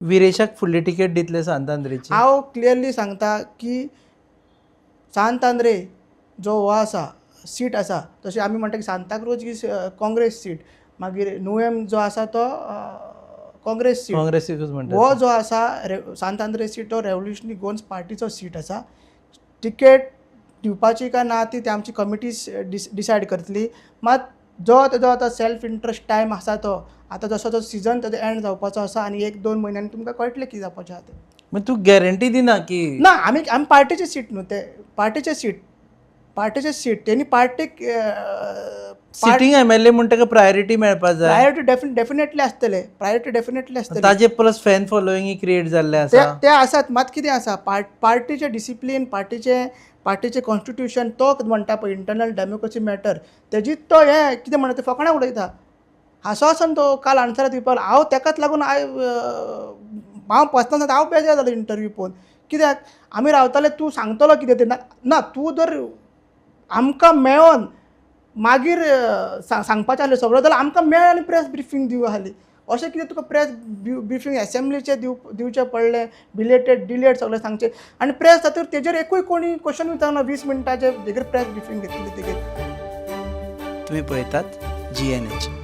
विरेशाक फुडली टिकेट दितले सांतांद्रेची? हांव क्लियरली सांगता की सांतांद्रे जो हो आसा सीट आसा, तशें आमी म्हणटा की सांताक्रूज ही काँग्रेस सीट, मागीर नुवेंम जो आसा तो काँग्रेस सीट, काँग्रेसीकूच म्हणटा हो जो आसा सांतांद्रे सीट तो रेव्होल्युशनरी गोन्स पार्टीचो सीट आसा. टिकेट दिवपाची काय ना ती आमची कमिटी डिसायड करतली. मात जो तेजो आतां सेल्फ इंट्रस्ट टायम आसा तो आतां जसो जो सिजन तेजो एंड जावपाचो आसा आनी 1-2 म्हयन्यांनी तुमकां कळटलें कितें जावपाचें आहा तें. मग तूं गॅरंटी दिना की ना आमी पार्टीचे सीट न्हू ते, पार्टीचे सीट तेणी पार्टीक सिटींग एमएलए म्हणटका प्रायोरिटी मेळपा जाय. प्रायोरिटी डेफिनेटली आसतले. ताजे प्लस फॅन फॉलोइंग क्रिएट जाल्ले आसा. ते आसात. मात कितें आसा पार्टीचे डिसिप्लीन, पार्टीचे कॉन्स्टिट्यूशन तो म्हणटा पळय इंटरनल डेमोक्रेसी मॅटर, तेजीच तो हे कितें म्हणटा ते फकाणां उडयता. हांसो आसन तो काल आन्सर दिवपाक हांव तेकाच लागून हांव पर्सनल हांव बेजार जालो इंटरव्यू पळोवन. कित्याक आमी रावताले तूं सांगतलो कितें तें ना तूं जर आमकां मेळोन मागीर सांगपाचें आसलें सगळो जाल्यार आमकां मेळ आनी प्रेस ब्रिफींग दिवं आसली. अशें कितें तुका प्रेस ब्रिफींग एसेंब्लीचें दिवचें पडलें, डिलेट सगळें सांगचें आनी प्रेस जातकीर तेजेर एकूय कोणी क्वेश्चन विचारना. 20 मिनटाचेर तेजेर प्रेस ब्रिफींग घेतली तेजेर. तुम्ही पळयतात GNH.